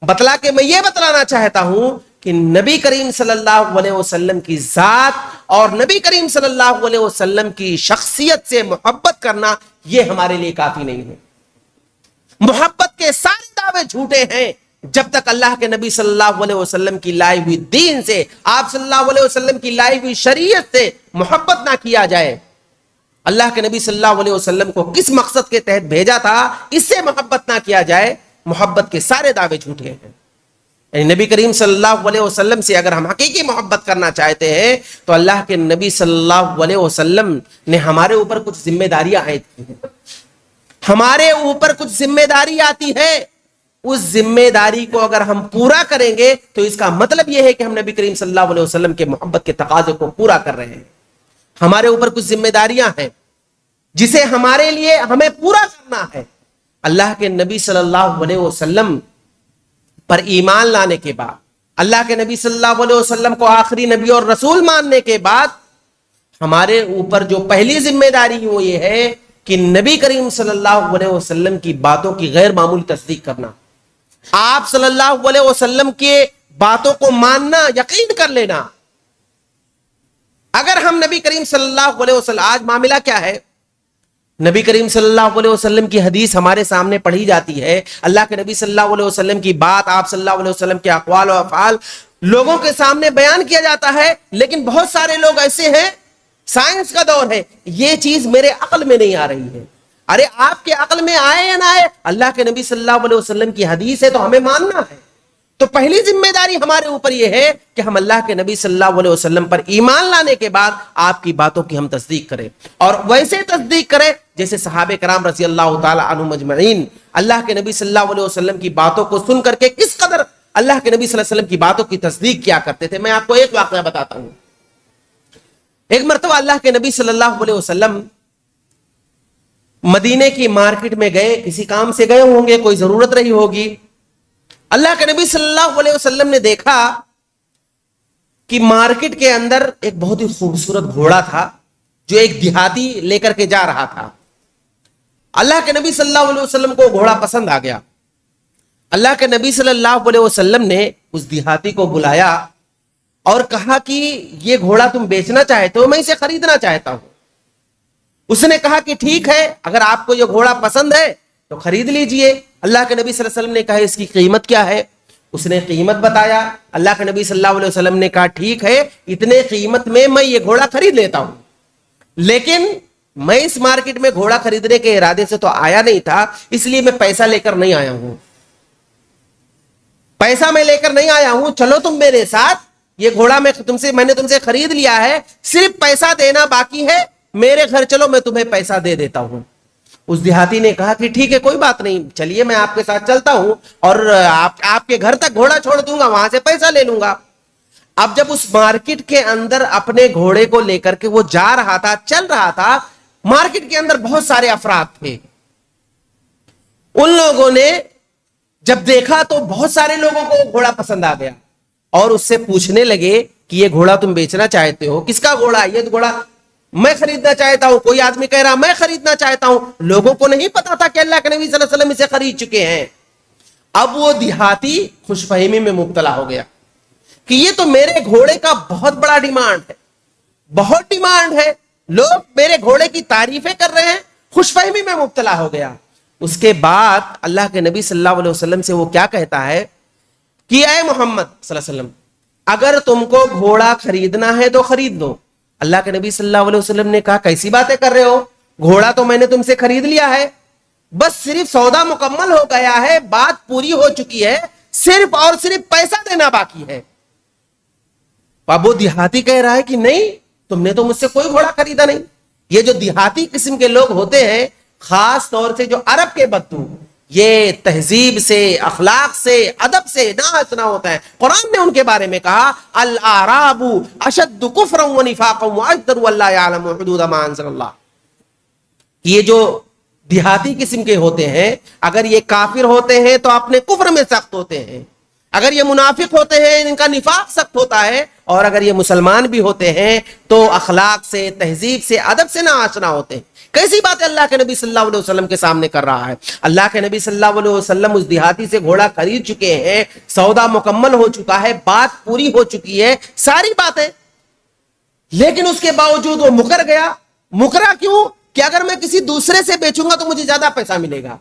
بتلا کے میں یہ بتلانا چاہتا ہوں کہ نبی کریم صلی اللہ علیہ وسلم کی ذات اور نبی کریم صلی اللہ علیہ وسلم کی شخصیت سے محبت کرنا یہ ہمارے لیے کافی نہیں ہے. محبت کے سارے دعوے جھوٹے ہیں جب تک اللہ کے نبی صلی اللہ علیہ وسلم کی لائی ہوئی دین سے، آپ صلی اللہ علیہ وسلم کی لائی ہوئی شریعت سے محبت نہ کیا جائے. اللہ کے نبی صلی اللہ علیہ وسلم کو کس مقصد کے تحت بھیجا تھا، اس سے محبت نہ کیا جائے، محبت کے سارے دعوے جھوٹے ہیں. یعنی نبی کریم صلی اللہ علیہ وسلم سے اگر ہم حقیقی محبت کرنا چاہتے ہیں تو اللہ کے نبی صلی اللہ علیہ وسلم نے ہمارے اوپر کچھ ذمہ داریاں عائد کی ہیں. ہمارے اوپر کچھ ذمہ داری آتی ہے، اس ذمہ داری کو اگر ہم پورا کریں گے تو اس کا مطلب یہ ہے کہ ہم نبی کریم صلی اللہ علیہ وسلم کے محبت کے تقاضے کو پورا کر رہے ہیں. ہمارے اوپر کچھ ذمہ داریاں ہیں جسے ہمارے لیے ہمیں پورا کرنا ہے. اللہ کے نبی صلی اللہ علیہ وسلم پر ایمان لانے کے بعد، اللہ کے نبی صلی اللہ علیہ وسلم کو آخری نبی اور رسول ماننے کے بعد ہمارے اوپر جو پہلی ذمہ داری وہ یہ ہے کہ نبی کریم صلی اللہ علیہ وسلم کی باتوں کی غیر معمولی تصدیق کرنا. آپ صلی اللہ علیہ وسلم کے باتوں کو ماننا، یقین کر لینا. اگر ہم نبی کریم صلی اللہ علیہ وسلم، آج معاملہ کیا ہے، نبی کریم صلی اللہ علیہ وسلم کی حدیث ہمارے سامنے پڑھی جاتی ہے، اللہ کے نبی صلی اللہ علیہ وسلم کی بات، آپ صلی اللہ علیہ وسلم کے اقوال و افعال لوگوں کے سامنے بیان کیا جاتا ہے، لیکن بہت سارے لوگ ایسے ہیں، سائنس کا دور ہے، یہ چیز میرے عقل میں نہیں آ رہی ہے. ارے آپ کے عقل میں آئے یا نہ آئے، اللہ کے نبی صلی اللہ علیہ وسلم کی حدیث ہے تو ہمیں ماننا ہے. تو پہلی ذمہ داری ہمارے اوپر یہ ہے کہ ہم اللہ کے نبی صلی اللہ علیہ وسلم پر ایمان لانے کے بعد آپ کی باتوں کی ہم تصدیق کریں، اور ویسے تصدیق کریں جیسے صحابہ کرام رضی اللہ تعالی عنہم اجمعین اللہ کے نبی صلی اللہ علیہ وسلم کی باتوں کو سن کر کے کس قدر اللہ کے نبی صلی اللہ علیہ وسلم کی باتوں کی تصدیق کیا کرتے تھے. میں آپ کو ایک واقعہ بتاتا ہوں. ایک مرتبہ اللہ کے نبی صلی اللہ علیہ وسلم مدینے کی مارکیٹ میں گئے، کسی کام سے گئے ہوں گے، کوئی ضرورت رہی ہوگی. اللہ کے نبی صلی اللہ علیہ وسلم نے دیکھا کہ مارکیٹ کے اندر ایک بہت ہی خوبصورت گھوڑا تھا جو ایک دیہاتی لے کر کے جا رہا تھا. اللہ کے نبی صلی اللہ علیہ وسلم کو گھوڑا پسند آ گیا. اللہ کے نبی صلی اللہ علیہ وسلم نے اس دیہاتی کو بلایا اور کہا کہ یہ گھوڑا تم بیچنا چاہتے ہو، میں اسے خریدنا چاہتا ہوں. اس نے کہا کہ ٹھیک ہے، اگر آپ کو یہ گھوڑا پسند ہے تو خرید لیجئے. اللہ کے نبی صلی اللہ علیہ وسلم نے کہا اس کی قیمت کیا ہے؟ اس نے قیمت بتایا. اللہ کے نبی صلی اللہ علیہ وسلم نے کہا ٹھیک ہے، اتنے قیمت میں یہ گھوڑا خرید لیتا ہوں، لیکن میں اس مارکیٹ میں گھوڑا خریدنے کے ارادے سے تو آیا نہیں تھا، اس لیے میں پیسہ لے کر نہیں آیا ہوں. پیسہ میں لے کر نہیں آیا ہوں، چلو تم میرے ساتھ، یہ گھوڑا میں نے تم سے خرید لیا ہے، صرف پیسہ دینا باقی ہے، میرے گھر چلو میں تمہیں پیسہ دے دیتا ہوں. اس دیہاتی نے کہا کہ ٹھیک ہے، کوئی بات نہیں، چلیے میں آپ کے ساتھ چلتا ہوں اور آپ کے گھر تک گھوڑا چھوڑ دوں گا، وہاں سے پیسہ لے لوں گا. اب جب اس مارکیٹ کے اندر اپنے گھوڑے کو لے کر کے وہ جا رہا تھا، چل رہا تھا، مارکیٹ کے اندر بہت سارے افراد تھے. ان لوگوں نے جب دیکھا تو بہت سارے لوگوں کو گھوڑا پسند آ گیا اور اس سے پوچھنے لگے کہ یہ گھوڑا تم بیچنا چاہتے ہو، کس کا گھوڑا؟ یہ گھوڑا میں خریدنا چاہتا ہوں. کوئی آدمی کہہ رہا میں خریدنا چاہتا ہوں. لوگوں کو نہیں پتا تھا کہ اللہ کے نبی صلی اللہ علیہ وسلم اسے خرید چکے ہیں. اب وہ دیہاتی خوش فہمی میں مبتلا ہو گیا کہ یہ تو میرے گھوڑے کا بہت بڑا ڈیمانڈ ہے، بہت ڈیمانڈ ہے، لوگ میرے گھوڑے کی تعریفیں کر رہے ہیں. خوش فہمی میں مبتلا ہو گیا. اس کے بعد اللہ کے نبی صلی اللہ علیہ وسلم سے وہ کیا کہتا ہے کہ اے محمد صلی اللہ علیہ وسلم، اگر تم کو گھوڑا خریدنا ہے تو خرید لو. اللہ کے نبی صلی اللہ علیہ وسلم نے کہا کیسی باتیں کر رہے ہو، گھوڑا تو میں نے تم سے خرید لیا ہے، بس صرف سودا مکمل ہو گیا ہے، بات پوری ہو چکی ہے، صرف اور صرف پیسہ دینا باقی ہے. اب وہ دیہاتی کہہ رہا ہے کہ نہیں، تم نے تو مجھ سے کوئی گھوڑا خریدا نہیں. یہ جو دیہاتی قسم کے لوگ ہوتے ہیں، خاص طور سے جو عرب کے بدو، یہ تہذیب سے، اخلاق سے، ادب سے ناآشنا ہوتا ہے۔ قرآن نے ان کے بارے میں کہا الاعراب اشد کفرا ونفاقا واجدر واللہ یعلم حدود ما انزل اللہ۔ یہ جو دیہاتی قسم کے ہوتے ہیں، اگر یہ کافر ہوتے ہیں تو اپنے کفر میں سخت ہوتے ہیں، اگر یہ منافق ہوتے ہیں ان کا نفاق سخت ہوتا ہے، اور اگر یہ مسلمان بھی ہوتے ہیں تو اخلاق سے، تہذیب سے، ادب سے ناآشنا ہوتے ہیں۔ کیسی بات ہے اللہ کے نبی صلی اللہ علیہ وسلم کے سامنے کر رہا ہے؟ اللہ کے نبی صلی اللہ علیہ وسلم اس دیہاتی سے گھوڑا خرید چکے ہیں، سودا مکمل ہو چکا ہے، بات پوری ہو چکی ہے، ساری باتیں، لیکن اس کے باوجود وہ مکر گیا۔ مکرا کیوں؟ کہ اگر میں کسی دوسرے سے بیچوں گا تو مجھے زیادہ پیسہ ملے گا۔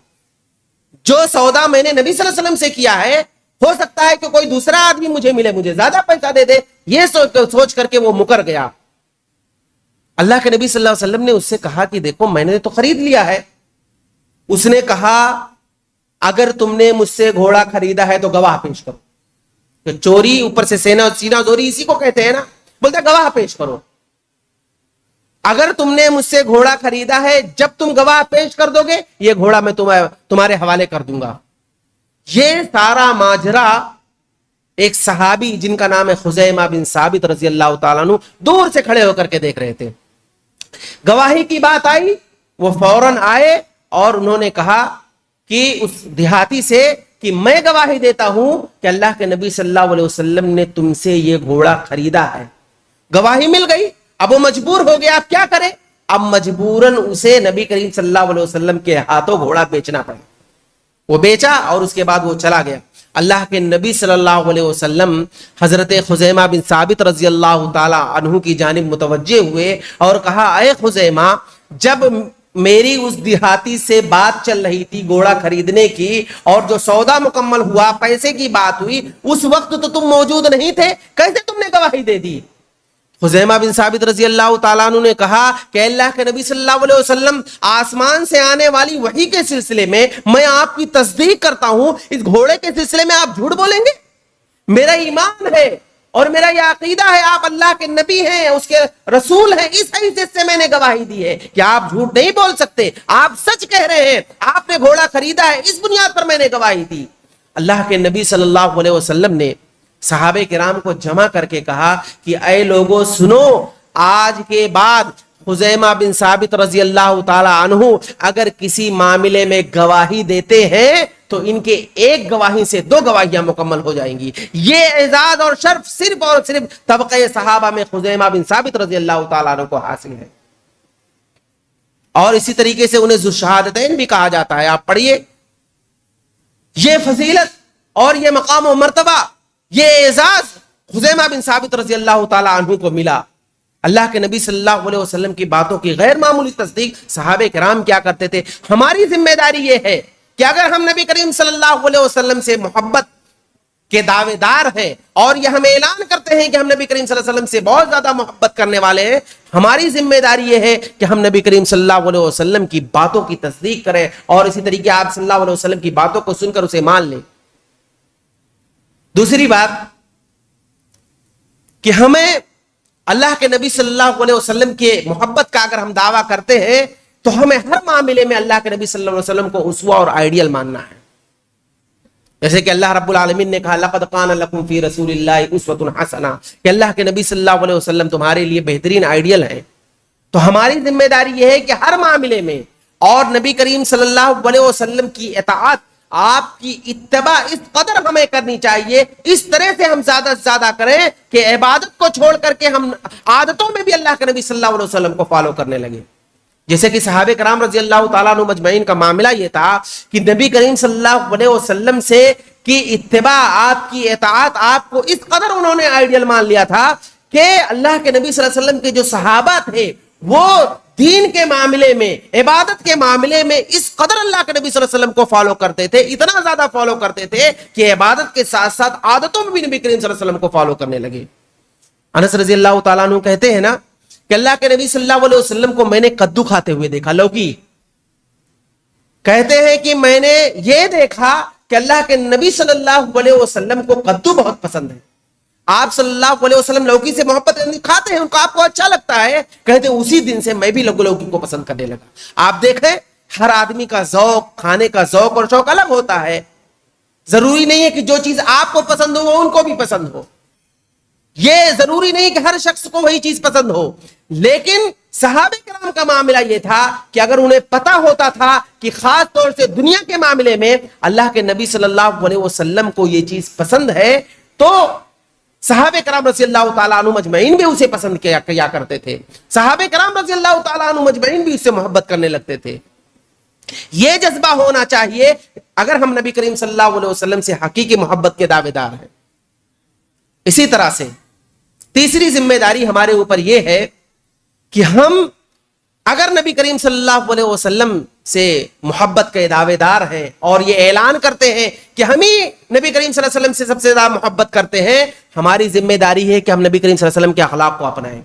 جو سودا میں نے نبی صلی اللہ علیہ وسلم سے کیا ہے، ہو سکتا ہے کہ کوئی دوسرا آدمی مجھے ملے، مجھے زیادہ پیسہ دے دے، یہ سوچ کر کے وہ مکر گیا۔ اللہ کے نبی صلی اللہ علیہ وسلم نے اس سے کہا کہ دیکھو میں نے تو خرید لیا ہے۔ اس نے کہا اگر تم نے مجھ سے گھوڑا خریدا ہے تو گواہ پیش کرو۔ تو چوری اوپر سے سینہ زوری اسی کو کہتے ہیں نا، بولتا گواہ پیش کرو۔ اگر تم نے مجھ سے گھوڑا خریدا ہے، جب تم گواہ پیش کر دو گے یہ گھوڑا میں تمہارے حوالے کر دوں گا۔ یہ سارا ماجرا ایک صحابی جن کا نام ہے خزیمہ بن ثابت رضی اللہ تعالیٰ عنہ دور سے کھڑے ہو کر کے دیکھ رہے تھے۔ گواہی کی بات آئی، وہ فوراً آئے اور انہوں نے کہا کہ اس دیہاتی سے کہ میں گواہی دیتا ہوں کہ اللہ کے نبی صلی اللہ علیہ وسلم نے تم سے یہ گھوڑا خریدا ہے۔ گواہی مل گئی، اب وہ مجبور ہو گیا، اب کیا کرے؟ اب مجبوراً اسے نبی کریم صلی اللہ علیہ وسلم کے ہاتھوں گھوڑا بیچنا پڑا۔ وہ بیچا اور اس کے بعد وہ چلا گیا۔ اللہ کے نبی صلی اللہ علیہ وسلم حضرت خزیمہ بن ثابت رضی اللہ تعالی عنہ کی جانب متوجہ ہوئے اور کہا اے خزیمہ، جب میری اس دیہاتی سے بات چل رہی تھی گھوڑا خریدنے کی اور جو سودا مکمل ہوا، پیسے کی بات ہوئی، اس وقت تو تم موجود نہیں تھے، کیسے تم نے گواہی دے دی؟ خزیمہ بن ثابت رضی اللہ تعالیٰ عنہ نے کہا کہ اللہ کے نبی صلی اللہ علیہ وسلم آسمان سے آنے والی وحی کے سلسلے میں آپ کی تصدیق کرتا ہوں، اس گھوڑے کے سلسلے میں آپ جھوٹ بولیں گے؟ میرا ایمان ہے اور میرا یہ عقیدہ ہے آپ اللہ کے نبی ہیں، اس کے رسول ہیں، اس حیثیت سے میں نے گواہی دی ہے کہ آپ جھوٹ نہیں بول سکتے، آپ سچ کہہ رہے ہیں، آپ نے گھوڑا خریدا ہے، اس بنیاد پر میں نے گواہی دی۔ اللہ کے نبی صلی اللہ علیہ وسلم نے صحابہ کرام کو جمع کر کے کہا کہ اے لوگوں سنو، آج کے بعد خزیمہ بن ثابت رضی اللہ تعالی عنہ اگر کسی معاملے میں گواہی دیتے ہیں تو ان کے ایک گواہی سے 2 گواہیاں مکمل ہو جائیں گی۔ یہ اعزاز اور شرف صرف اور صرف طبقہ صحابہ میں خزیمہ بن ثابت رضی اللہ تعالی عنہ کو حاصل ہے، اور اسی طریقے سے انہیں ذو الشہادتین بھی کہا جاتا ہے۔ آپ پڑھیے، یہ فضیلت اور یہ مقام و مرتبہ، یہ اعزاز خزیمہ بن ثابت رضی اللہ تعالی عنہ کو ملا۔ اللہ کے نبی صلی اللہ علیہ وسلم کی باتوں کی غیر معمولی تصدیق صحابہ کرام کیا کرتے تھے۔ ہماری ذمہ داری یہ ہے کہ اگر ہم نبی کریم صلی اللہ علیہ وسلم سے محبت کے دعوے دار ہیں اور یہ ہمیں اعلان کرتے ہیں کہ ہم نبی کریم صلی اللہ علیہ وسلم سے بہت زیادہ محبت کرنے والے ہیں، ہماری ذمہ داری یہ ہے کہ ہم نبی کریم صلی اللہ علیہ وسلم کی باتوں کی تصدیق کریں اور اسی طریقے آپ صلی اللہ علیہ وسلم کی باتوں کو سن کر اسے مان لیں۔ دوسری بات کہ ہمیں اللہ کے نبی صلی اللہ علیہ وسلم کے محبت کا اگر ہم دعویٰ کرتے ہیں تو ہمیں ہر معاملے میں اللہ کے نبی صلی اللہ علیہ وسلم کو اسوہ اور آئیڈیل ماننا ہے۔ جیسے کہ اللہ رب العالمین نے کہا لَقَدْ كَانَ لَكُمْ فِي رَسُولِ اللَّهِ أُسْوَةٌ حَسَنَةٌ، کہ اللہ کے نبی صلی اللہ علیہ وسلم تمہارے لیے بہترین آئیڈیل ہیں۔ تو ہماری ذمہ داری یہ ہے کہ ہر معاملے میں اور نبی کریم صلی اللہ علیہ وسلم کی اطاعت، آپ کی اتباع اس قدر ہمیں کرنی چاہیے، اس طرح سے ہم زیادہ سے زیادہ کریں کہ عبادت کو چھوڑ کر کے ہم عادتوں میں بھی اللہ کے نبی صلی اللہ علیہ وسلم کو فالو کرنے لگے۔ جیسے کہ صحابہ کرام رضی اللہ تعالیٰ عنہ مجمعین کا معاملہ یہ تھا کہ نبی کریم صلی اللہ علیہ وسلم سے کی اتباع، آپ کی اطاعت، آپ کو اس قدر انہوں نے آئیڈیل مان لیا تھا کہ اللہ کے نبی صلی اللہ علیہ وسلم کے جو صحابہ تھے وہ دین کے معاملے میں، عبادت کے معاملے میں اس قدر اللہ کے نبی صلی اللہ علیہ وسلم کو فالو کرتے تھے، اتنا زیادہ فالو کرتے تھے کہ عبادت کے ساتھ ساتھ عادتوں میں بھی نبی کریم صلی اللہ علیہ وسلم کو فالو کرنے لگے۔ انس رضی اللہ تعالیٰ عنہ کہتے ہیں نا کہ اللہ کے نبی صلی اللہ علیہ وسلم کو میں نے کدو کھاتے ہوئے دیکھا، لوکی۔ کہتے ہیں کہ میں نے یہ دیکھا کہ اللہ کے نبی صلی اللہ علیہ وسلم کو کدو بہت پسند ہے، آپ صلی اللہ علیہ وسلم لوکی سے محبت کھاتے ہیں، ان کو آپ کو اچھا لگتا ہے، کہتے ہیں اسی دن سے میں بھی لوکی کو پسند کرنے لگا۔ آپ دیکھیں ہر آدمی کا ذوق، کھانے کا ذوق اور شوق الگ ہوتا ہے. ضروری نہیں ہے کہ جو چیز آپ کو پسند ہو وہ ان کو بھی پسند ہو. یہ ضروری نہیں کہ ہر شخص کو وہی چیز پسند ہو. لیکن صحابہ کرام کا معاملہ یہ تھا کہ اگر انہیں پتا ہوتا تھا کہ خاص طور سے دنیا کے معاملے میں اللہ کے نبی صلی اللہ علیہ وسلم کو یہ چیز پسند ہے, تو صحابہ کرام رضی اللہ تعالیٰ عنہ مجمعین بھی اسے پسند کیا کرتے تھے. صحابہ کرام رضی اللہ تعالیٰ عنہ مجمعین بھی اس سے محبت کرنے لگتے تھے. یہ جذبہ ہونا چاہیے اگر ہم نبی کریم صلی اللہ علیہ وسلم سے حقیقی محبت کے دعوے دار ہیں. اسی طرح سے تیسری ذمہ داری ہمارے اوپر یہ ہے کہ ہم اگر نبی کریم صلی اللہ علیہ وسلم سے محبت کے دعوے دار ہیں اور یہ اعلان کرتے ہیں کہ ہم ہی نبی کریم صلی اللہ علیہ وسلم سے سب سے زیادہ محبت کرتے ہیں, ہماری ذمہ داری ہے کہ ہم نبی کریم صلی اللہ علیہ وسلم کے اخلاق کو اپنائیں.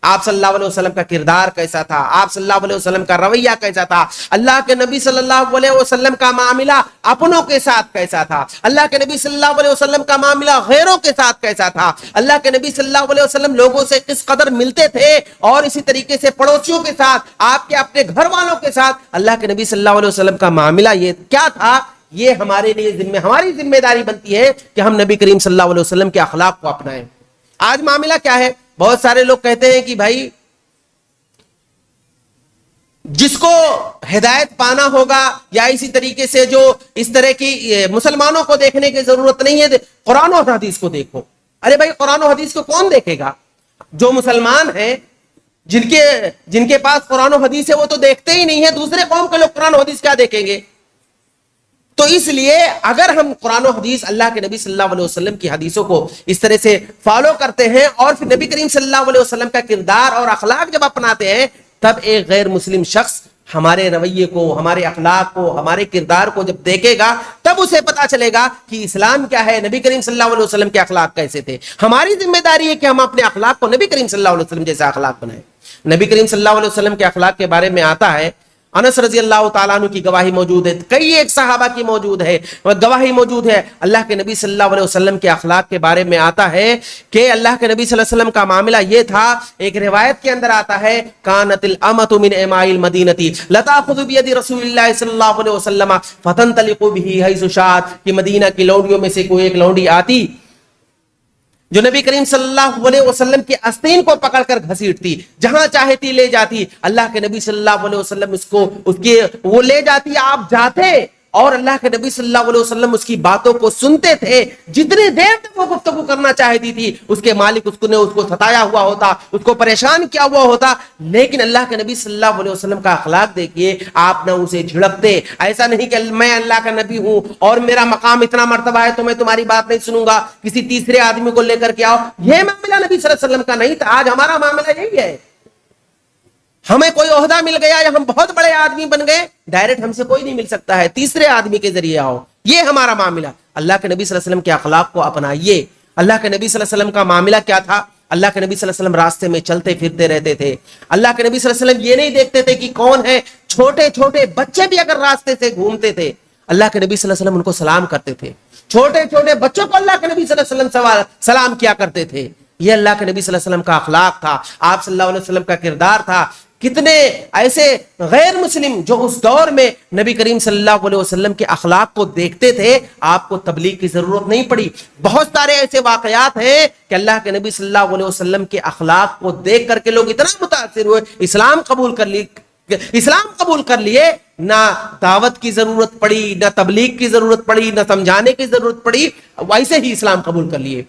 آپ صلی اللہ علیہ وسلم کا کردار کیسا تھا, آپ صلی اللہ علیہ وسلم کا رویہ کیسا تھا, اللہ کے نبی صلی اللہ علیہ وسلم کا معاملہ اپنوں کے ساتھ کیسا تھا, اللہ کے نبی صلی اللہ علیہ وسلم کا معاملہ غیروں کے ساتھ کیسا تھا, اللہ کے نبی صلی اللہ علیہ وسلم لوگوں سے کس قدر ملتے تھے, اور اسی طریقے سے پڑوسیوں کے ساتھ, آپ کے اپنے گھر والوں کے ساتھ اللہ کے نبی صلی اللہ علیہ وسلم کا معاملہ یہ کیا تھا. یہ ہمارے لیے ہماری ذمہ داری بنتی ہے کہ ہم نبی کریم صلی اللہ علیہ وسلم کے اخلاق کو اپنائیں. آج معاملہ کیا ہے, بہت سارے لوگ کہتے ہیں کہ بھائی جس کو ہدایت پانا ہوگا یا اسی طریقے سے جو اس طرح کی مسلمانوں کو دیکھنے کی ضرورت نہیں ہے, قرآن و حدیث کو دیکھو. ارے بھائی قرآن و حدیث کو کون دیکھے گا؟ جو مسلمان ہیں جن کے پاس قرآن و حدیث ہے وہ تو دیکھتے ہی نہیں ہے, دوسرے قوم کے لوگ قرآن و حدیث کیا دیکھیں گے؟ تو اس لیے اگر ہم قرآن و حدیث اللہ کے نبی صلی اللہ علیہ وسلم کی حدیثوں کو اس طرح سے فالو کرتے ہیں اور پھر نبی کریم صلی اللہ علیہ وسلم کا کردار اور اخلاق جب اپناتے ہیں, تب ایک غیر مسلم شخص ہمارے رویے کو, ہمارے اخلاق کو, ہمارے کردار کو جب دیکھے گا تب اسے پتا چلے گا کہ اسلام کیا ہے, نبی کریم صلی اللہ علیہ وسلم کے اخلاق کیسے تھے. ہماری ذمہ داری ہے کہ ہم اپنے اخلاق کو نبی کریم صلی اللہ علیہ وسلم جیسا اخلاق بنائیں. نبی کریم صلی اللہ علیہ وسلم کے اخلاق کے بارے میں آتا ہے, انس رضی اللہ تعالیٰ عنہ کی گواہی موجود ہے, کئی ایک صحابہ کی موجود ہے, گواہی موجود ہے. اللہ کے نبی صلی اللہ علیہ وسلم کے اخلاق کے بارے میں آتا ہے کہ اللہ کے نبی صلی اللہ علیہ وسلم کا معاملہ یہ تھا. ایک روایت کے اندر آتا ہے, کانت الامۃ من اماء المدینہ لتاخذ بید رسول اللہ صلی اللہ علیہ وسلم فتنطلق به حیث شاءت, کہ مدینہ کی لونڈیوں میں سے کوئی ایک لونڈی آتی جو نبی کریم صلی اللہ علیہ وسلم کے آستین کو پکڑ کر گھسیٹتی, جہاں چاہتی لے جاتی. اللہ کے نبی صلی اللہ علیہ وسلم وہ لے جاتی, آپ جاتے اور اللہ کے نبی صلی اللہ علیہ وسلم اس کی باتوں کو سنتے تھے. جتنی دیر تک وہ گفتگو کرنا چاہتی تھی, اس کے مالک اس کو ستایا ہوا ہوتا, اس کو پریشان کیا ہوا ہوتا, لیکن اللہ کے نبی صلی اللہ علیہ وسلم کا اخلاق دیکھیے, آپ نہ اسے جھڑکتے. ایسا نہیں کہ میں اللہ کا نبی ہوں اور میرا مقام اتنا مرتبہ ہے تو میں تمہاری بات نہیں سنوں گا, کسی تیسرے آدمی کو لے کر کے آؤ. یہ معاملہ نبی صلی اللہ علیہ وسلم کا نہیں تھا. آج ہمارا معاملہ یہی ہے, ہمیں کوئی عہدہ مل گیا یا ہم بہت بڑے آدمی بن گئے, ڈائریکٹ ہم سے کوئی نہیں مل سکتا ہے, تیسرے آدمی کے ذریعے آؤ. یہ ہمارا معاملہ. اللہ کے نبی صلی اللہ علیہ وسلم کے اخلاق کو اپنائیے. اللہ کے نبی صلی اللہ علیہ وسلم کا معاملہ کیا تھا؟ اللہ کے نبی صلی اللہ علیہ وسلم راستے میں چلتے پھرتے رہتے تھے. اللہ کے نبی صلی اللہ علیہ وسلم یہ نہیں دیکھتے تھے کہ کون ہے, چھوٹے چھوٹے بچے بھی اگر راستے سے گھومتے تھے اللہ کے نبی صلی اللہ علیہ وسلم ان کو سلام کرتے تھے. چھوٹے چھوٹے بچوں کو اللہ کے نبی صلی اللہ علیہ وسلم سلام کیا کرتے تھے. یہ اللہ کے نبی صلی اللہ علیہ وسلم کا اخلاق تھا, آپ صلی اللہ علیہ وسلم کا کردار تھا. کتنے ایسے غیر مسلم جو اس دور میں نبی کریم صلی اللہ علیہ وسلم کے اخلاق کو دیکھتے تھے, آپ کو تبلیغ کی ضرورت نہیں پڑی. بہت سارے ایسے واقعات ہیں کہ اللہ کے نبی صلی اللہ علیہ وسلم کے اخلاق کو دیکھ کر کے لوگ اتنا متاثر ہوئے, اسلام قبول کر لیے. نہ دعوت کی ضرورت پڑی, نہ تبلیغ کی ضرورت پڑی, نہ سمجھانے کی ضرورت پڑی, ویسے ہی اسلام قبول کر لیے.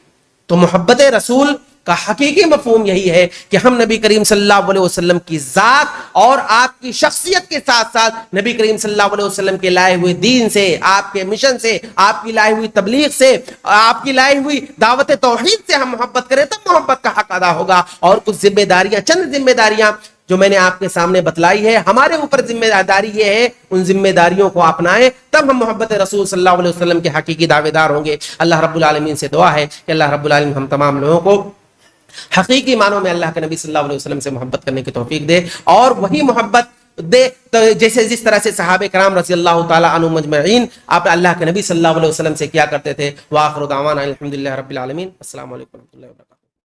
تو محبت رسول کا حقیقی مفہوم یہی ہے کہ ہم نبی کریم صلی اللہ علیہ وسلم کی ذات اور آپ کی شخصیت کے ساتھ ساتھ نبی کریم صلی اللہ علیہ وسلم کے لائے ہوئے دین سے, آپ کے مشن سے, آپ کی لائے ہوئی تبلیغ سے, آپ کی لائے ہوئی دعوت توحید سے ہم محبت کریں, تب محبت کا حق ادا ہوگا. اور کچھ ذمہ داریاں, چند ذمہ داریاں جو میں نے آپ کے سامنے بتلائی ہے, ہمارے اوپر ذمہ داری یہ ہے ان ذمہ داریوں کو اپنائیں, تب ہم محبت رسول صلی اللہ علیہ وسلم کے حقیقی دعوے دار ہوں گے. اللہ رب العالمین سے دعا ہے کہ اللہ رب العالمین ہم تمام لوگوں کو حقیقی معنوں میں اللہ کے نبی صلی اللہ علیہ وسلم سے محبت کرنے کی توفیق دے, اور وہی محبت دے جس طرح سے صحابہ کرام رضی اللہ تعالی عنہم مجمعین آپ اللہ کے نبی صلی اللہ علیہ وسلم سے کیا کرتے تھے. وآخر دعوانا الحمدللہ رب العالمین. السلام علیکم ورحمۃ اللہ وبرکاتہ.